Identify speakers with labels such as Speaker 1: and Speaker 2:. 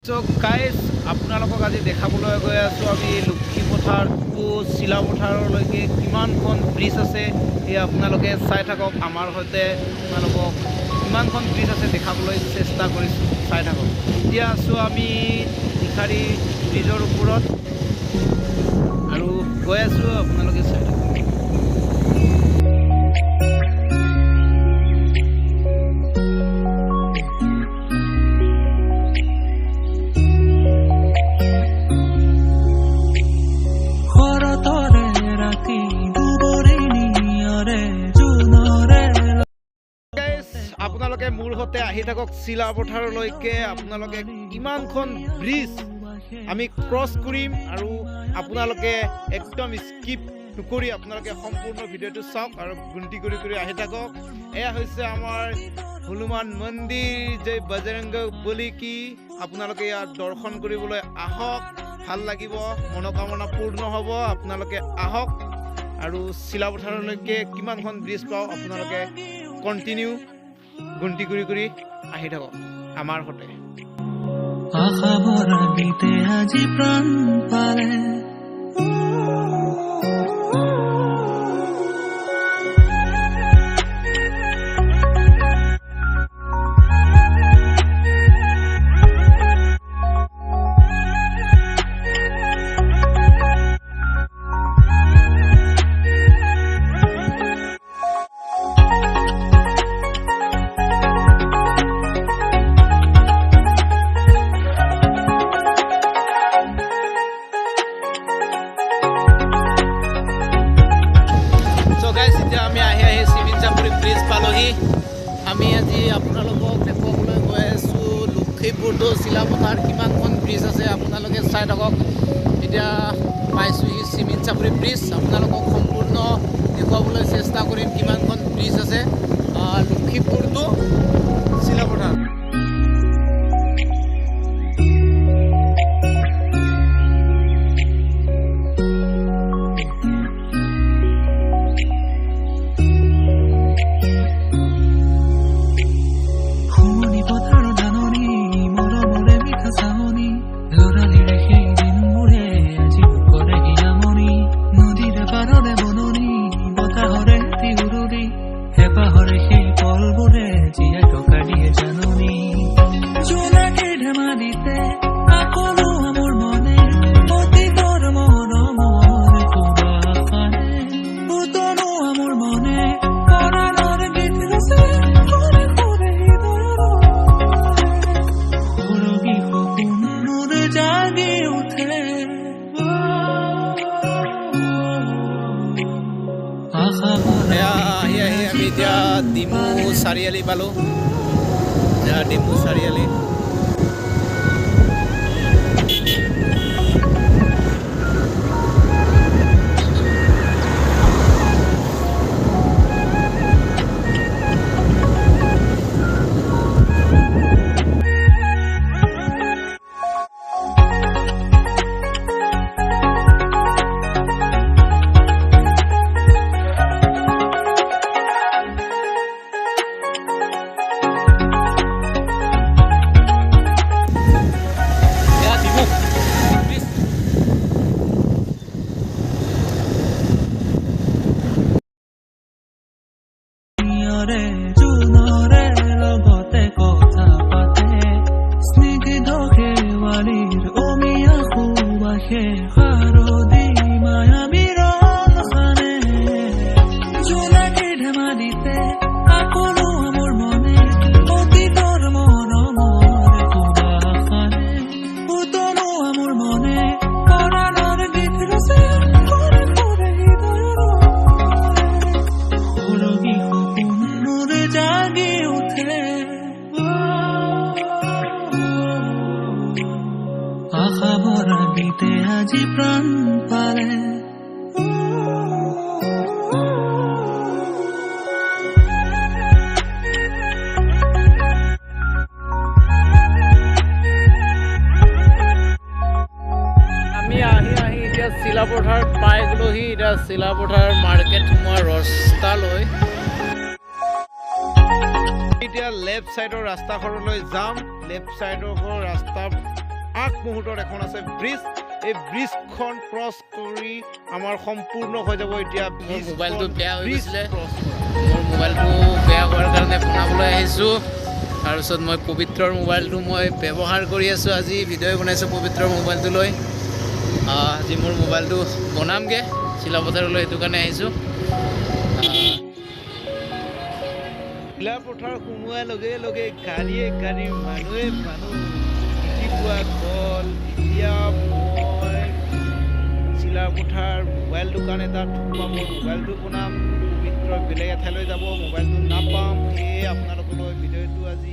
Speaker 1: So guys, আপোনালোকক আজি দেখাবলৈ গৈ আছো আমি লক্ষীপথাৰ টু চিলাপথাৰলৈকে কিমানখন ব্ৰিজ আছে এই আপোনালোকে চাই থাকক আমাৰ হৈতে আপোনালোকক কিমানখন ব্ৰিজ আছে দেখাবলৈ চেষ্টা কৰিছো চাই থাকক এতিয়া আছো আমি নিখাৰী ব্ৰিজৰ ওপৰত আৰু গৈ আছো আপোনালোকে চাই থাকক আপোনালোকে মোৰ হতে আহি থাকক চিলাপথাৰলৈকে আপোনালোকে কিমানখন ব্ৰিজ আমি ক্ৰছ কৰিম আৰু আপোনালোকে একদম স্কিপ নকৰি আপোনালোকে সম্পূৰ্ণ ভিডিঅ'টো চাওক আৰু গুন্তি কৰি কৰি আহি থাকক এয়া হৈছে আমাৰ হনুমান মন্দিৰ জয় বজৰংগ বলি কি আপোনালোকে ইয়াত দৰ্শন কৰিবলৈ আহক ভাল লাগিব মনোকামনা পূৰ্ণ হ'ব আপোনালোকে আহক আৰু চিলাপথাৰলৈকে কিমানখন ব্ৰিজ পাও আপোনালোকে কন্টিনিউ গুন্তি কৰি কৰি আহি থাকক আমাৰ হতে
Speaker 2: আশা ভৰা গীতে আজি প্ৰাণ পালে
Speaker 1: আমি আজি আপোনালোকক দেখুৱাবলৈ গৈ আছো লক্ষীপুৰ টু চিলাপথাৰ কিমানখন ব্ৰিজ আছে আপোনালোকে চাই থাকক এতিয়া পাইছোহি চিমিন চাপৰি ব্ৰিজ আপোনালোকক সম্পূৰ্ণ দেখুৱাবলৈ চেষ্টা কৰিম কিমানখন ব্ৰিজ আছে লক্ষীপুৰ টু চিলাপথাৰ ডিমু চাৰিআলি পালো ডিমু চাৰিআলি আশা ভৰা গীতে আজি প্ৰাণ পালে আমি আহি এতিয়া চিলাপথাৰ পাই গলোহি এতিয়া চিলাপথাৰ মাৰ্কেট সোমোৱাৰ ৰাস্তালৈ এতিয়া লেফ্ট সাইডৰ ৰাস্তাখনলৈ যাম লেফ্ট সাইডৰ ৰাস্তা আগ মুহূৰ্তত এখন আছে ব্ৰিজ এই ব্ৰিজখন ক্ৰছ কৰি আমাৰ সম্পূৰ্ণ হৈ যাব এতিয়া
Speaker 3: মোৰ মোবাইলটো বেয়া হৈ গৈছিলে মোৰ মোবাইলটো বেয়া হোৱাৰ কাৰণে বনাবলৈ আহিছোঁ তাৰপিছত মই পবিত্ৰৰ মোবাইলটো মই ব্যৱহাৰ কৰি আছোঁ আজি ভিডিঅ' বনাইছোঁ পবিত্ৰৰ মোবাইলটো লৈ আজি মোৰ মোবাইলটো বনামগৈ চিলাপথাৰলৈ সেইটো কাৰণে আহিছোঁ
Speaker 1: চিলাপথাৰ সোমোৱাৰ লগে লগে গাড়ীয়ে গাড়ী মানুহে মানুহ দেখি পোৱা গ'ল এতিয়া মই চিলাপথাৰ মোবাইল দোকান এটাত সোমাম মোবাইলটো বনাম পবিত্ৰ বেলেগ এঠাইলৈ যাব মোবাইলটো নাপাম সেয়ে আপোনালোকলৈ ভিডিঅ'টো আজি